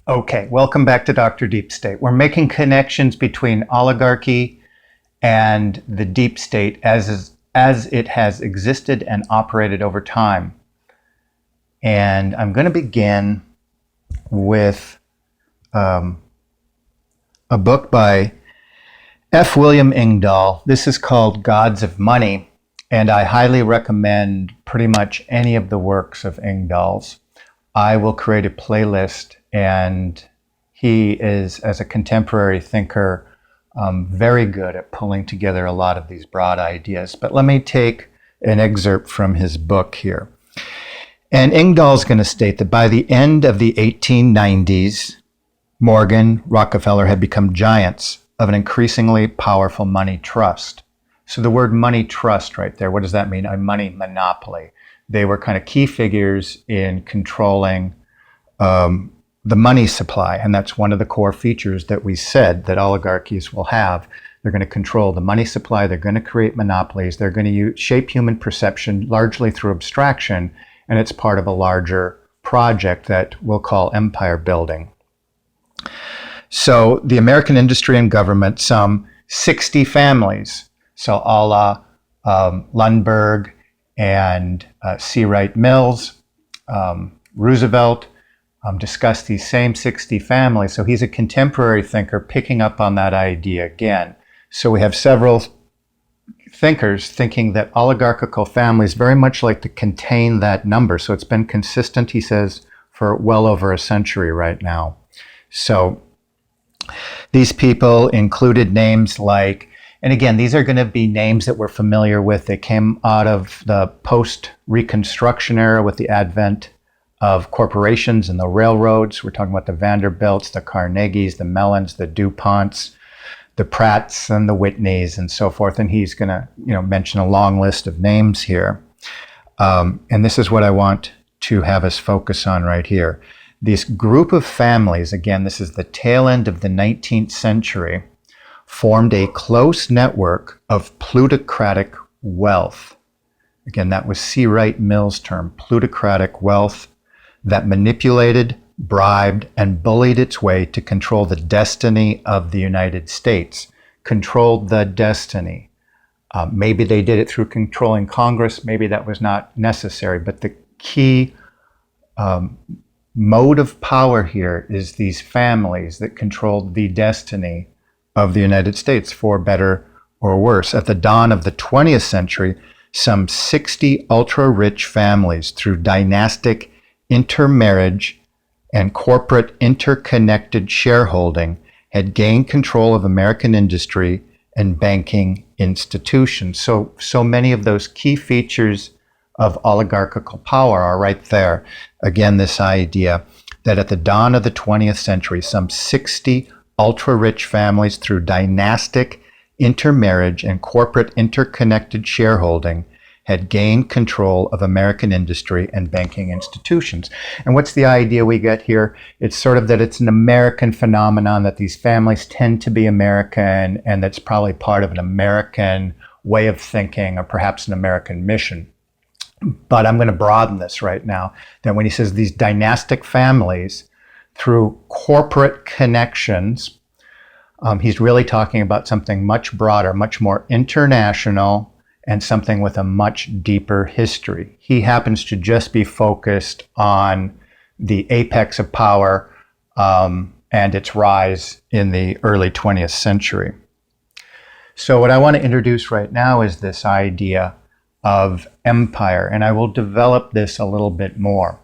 Okay, welcome back to Dr. Deep State. We're making connections between oligarchy and the deep state as it has existed and operated over time. And I'm going to begin with a book by F. William Engdahl. This is called Gods of Money, and I highly recommend pretty much any of the works of Engdahl's. I will create a playlist, and he is, as a contemporary thinker, very good at pulling together a lot of these broad ideas. But let me take an excerpt from his book here. And Engdahl's going to state that by the end of the 1890s, Morgan, Rockefeller had become giants of an increasingly powerful money trust. So the word money trust right there, what does that mean? A money monopoly. They were kind of key figures in controlling the money supply. And that's one of the core features that we said that oligarchies will have. They're going to control the money supply. They're going to create monopolies. They're going to shape human perception largely through abstraction. And it's part of a larger project that we'll call empire building. So the American industry and government, some 60 families. So a la Lundberg and C. Wright Mills, Roosevelt, discussed these same 60 families. So he's a contemporary thinker picking up on that idea again. So we have several thinkers thinking that oligarchical families very much like to contain that number. So it's been consistent, he says, for well over a century right now. So these people included names like, and again, these are going to be names that we're familiar with. They came out of the post-Reconstruction era with the advent of corporations and the railroads. We're talking about the Vanderbilts, the Carnegies, the Mellons, the DuPonts, the Pratts, and the Whitneys, and so forth. And he's going to, mention a long list of names here. And this is what I want to have us focus on right here. This group of families, again, this is the tail end of the 19th century, formed a close network of plutocratic wealth. Again, that was C. Wright Mills' term, plutocratic wealth, that manipulated, bribed, and bullied its way to control the destiny of the United States. Controlled the destiny. Maybe they did it through controlling Congress. Maybe that was not necessary. But the key mode of power here is these families that controlled the destiny of the United States, for better or worse. At the dawn of the 20th century, some 60 ultra-rich families, through dynastic intermarriage and corporate interconnected shareholding, had gained control of American industry and banking institutions. So many of those key features of oligarchical power are right there. Again, this idea that at the dawn of the 20th century, some 60 ultra-rich families, through dynastic intermarriage and corporate interconnected shareholding, had gained control of American industry and banking institutions. And what's the idea we get here? It's sort of that it's an American phenomenon, that these families tend to be American, and that's probably part of an American way of thinking, or perhaps an American mission. But I'm going to broaden this right now. That when he says these dynastic families, through corporate connections, he's really talking about something much broader, much more international, and something with a much deeper history. He happens to just be focused on the apex of power and its rise in the early 20th century. So what I want to introduce right now is this idea of empire, and I will develop this a little bit more.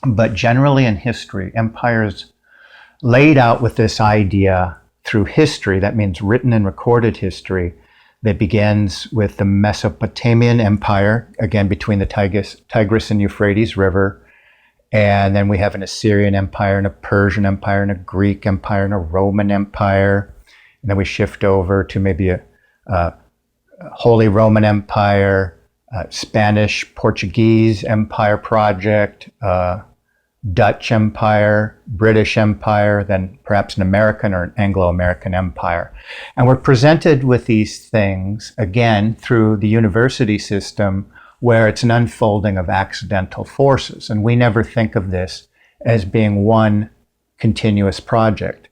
But generally in history, empires laid out with this idea through history, that means written and recorded history, that begins with the Mesopotamian Empire, again between the Tigris and Euphrates River, and then we have an Assyrian Empire and a Persian Empire and a Greek Empire and a Roman Empire, and then we shift over to maybe a Holy Roman Empire, Spanish, Portuguese Empire project, Dutch Empire, British Empire, then perhaps an American or an Anglo-American empire. And we're presented with these things, again, through the university system, where it's an unfolding of accidental forces. And we never think of this as being one continuous project.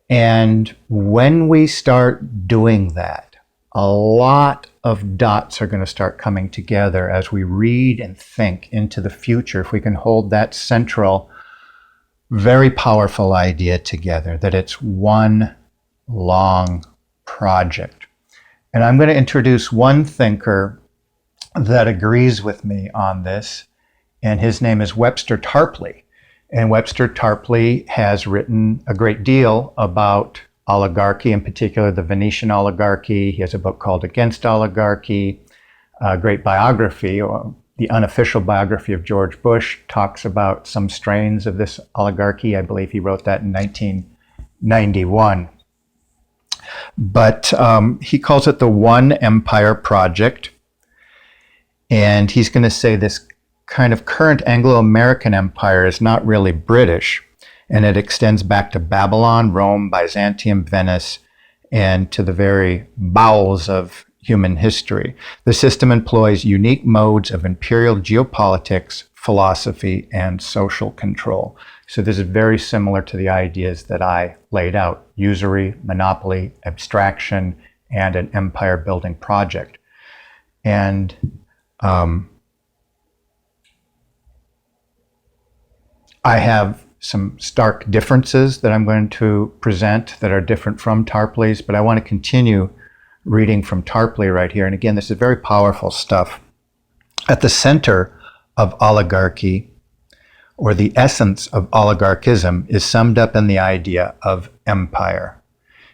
And when we start doing that, a lot of dots are going to start coming together as we read and think into the future. If we can hold that central, very powerful idea together, that it's one long project. And I'm going to introduce one thinker that agrees with me on this, and his name is Webster Tarpley. And Webster Tarpley has written a great deal about oligarchy, in particular the Venetian oligarchy. He has a book called Against Oligarchy. A great biography, or the unofficial biography of George Bush, talks about some strains of this oligarchy. I believe he wrote that in 1991. But he calls it the One Empire Project. And he's going to say this kind of current Anglo-American empire is not really British, and it extends back to Babylon, Rome, Byzantium, Venice, and to the very bowels of human history. The system employs unique modes of imperial geopolitics, philosophy, and social control. So this is very similar to the ideas that I laid out: usury, monopoly, abstraction, and an empire building project. And I have some stark differences that I'm going to present that are different from Tarpley's, but I want to continue reading from Tarpley right here. And again, this is very powerful stuff. At the center of oligarchy, or the essence of oligarchism, is summed up in the idea of empire.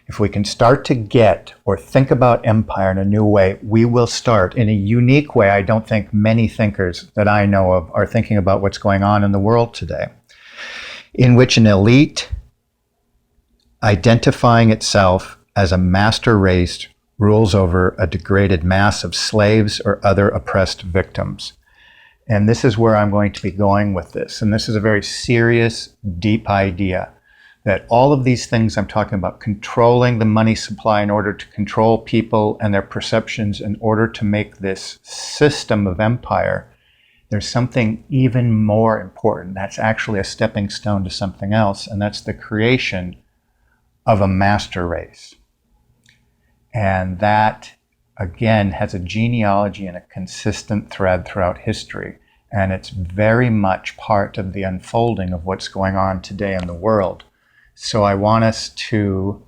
If we can start to get or think about empire in a new way, we will start in a unique way. I don't think many thinkers that I know of are thinking about what's going on in the world today, in which an elite identifying itself as a master race rules over a degraded mass of slaves or other oppressed victims. And this is where I'm going to be going with this. And this is a very serious, deep idea, that all of these things I'm talking about, controlling the money supply in order to control people and their perceptions in order to make this system of empire, there's something even more important. That's actually a stepping stone to something else, and that's the creation of a master race. And that, again, has a genealogy and a consistent thread throughout history. And it's very much part of the unfolding of what's going on today in the world. So I want us to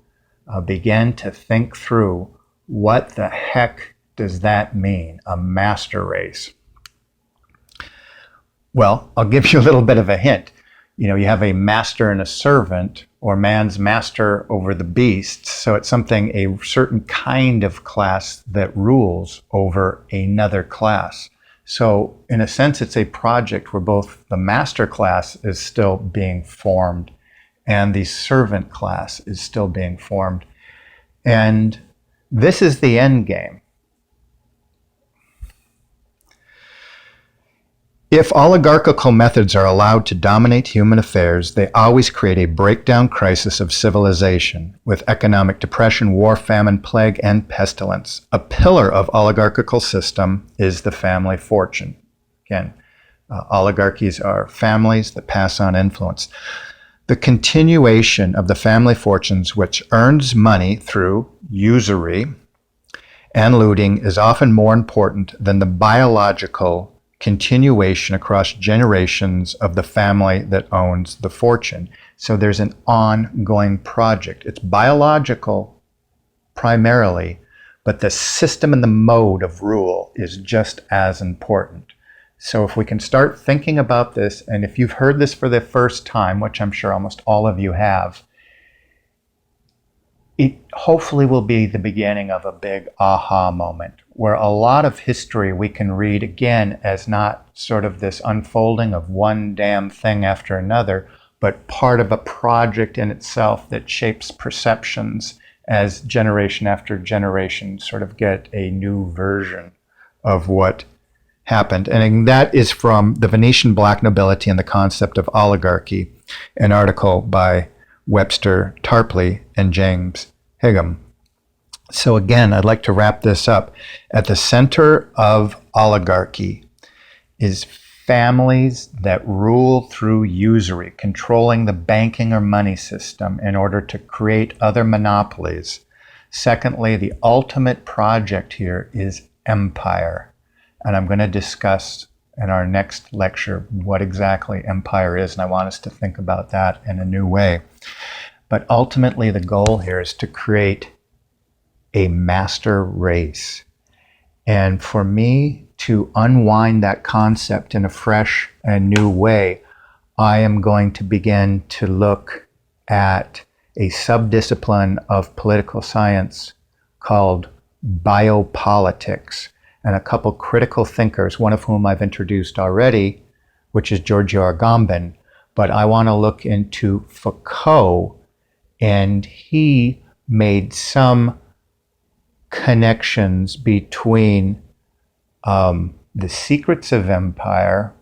begin to think through, what the heck does that mean, a master race? Well, I'll give you a little bit of a hint. You know, you have a master and a servant, or man's master over the beasts. So it's something, a certain kind of class that rules over another class. So in a sense, it's a project where both the master class is still being formed and the servant class is still being formed. And this is the end game. If oligarchical methods are allowed to dominate human affairs, they always create a breakdown crisis of civilization, with economic depression, war, famine, plague, and pestilence. A pillar of oligarchical system is the family fortune. Again, oligarchies are families that pass on influence. The continuation of the family fortunes, which earns money through usury and looting, is often more important than the biological continuation across generations of the family that owns the fortune. So there's an ongoing project. It's biological primarily, but the system and the mode of rule is just as important. So if we can start thinking about this, and if you've heard this for the first time, which I'm sure almost all of you have, it hopefully will be the beginning of a big aha moment, where a lot of history we can read again as not sort of this unfolding of one damn thing after another, but part of a project in itself that shapes perceptions as generation after generation sort of get a new version of what happened. And that is from The Venetian Black Nobility and the Concept of Oligarchy, an article by Webster Tarpley and James Higham. So again, I'd like to wrap this up. At the center of oligarchy is families that rule through usury, controlling the banking or money system in order to create other monopolies. Secondly, the ultimate project here is empire. And I'm going to discuss in our next lecture what exactly empire is, and I want us to think about that in a new way. But ultimately, the goal here is to create a master race. And for me to unwind that concept in a fresh and new way, I am going to begin to look at a subdiscipline of political science called biopolitics, and a couple critical thinkers, one of whom I've introduced already, which is Giorgio Agamben. But I want to look into Foucault, and he made some connections between the secrets of empire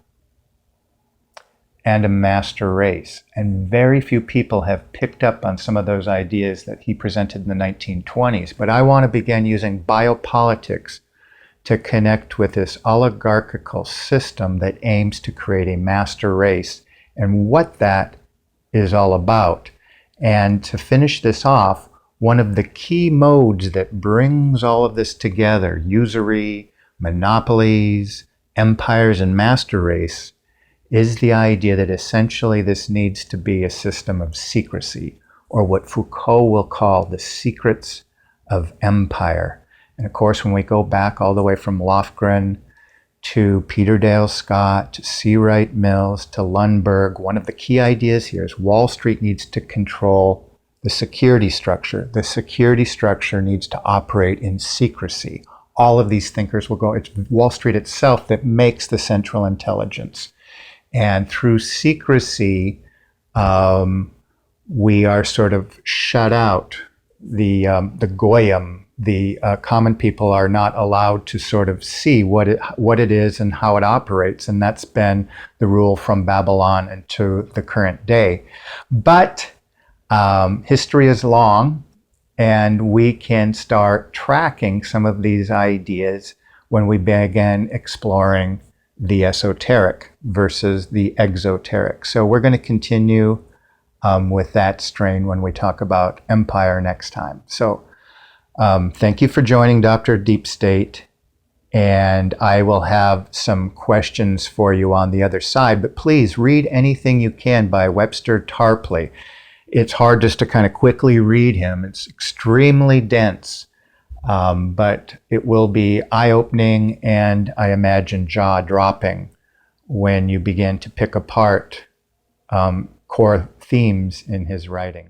and a master race. And very few people have picked up on some of those ideas that he presented in the 1920s. But I want to begin using biopolitics to connect with this oligarchical system that aims to create a master race and what that is all about. And to finish this off, one of the key modes that brings all of this together, usury, monopolies, empires, and master race, is the idea that essentially this needs to be a system of secrecy, or what Foucault will call the secrets of empire. And of course, when we go back all the way from Lofgren to Peter Dale Scott, to C. Wright Mills, to Lundberg, one of the key ideas here is Wall Street needs to control the security structure. The security structure needs to operate in secrecy. All of these thinkers will go, it's Wall Street itself that makes the central intelligence. And through secrecy, we are sort of shut out. The goyim, the common people, are not allowed to sort of see what it is and how it operates. And that's been the rule from Babylon into the current day. But history is long, and we can start tracking some of these ideas when we begin exploring the esoteric versus the exoteric. So we're going to continue with that strain when we talk about empire next time. So thank you for joining Dr. Deep State, and I will have some questions for you on the other side, but please read anything you can by Webster Tarpley. It's hard just to kind of quickly read him. It's extremely dense, but it will be eye-opening and, I imagine, jaw-dropping when you begin to pick apart core themes in his writing.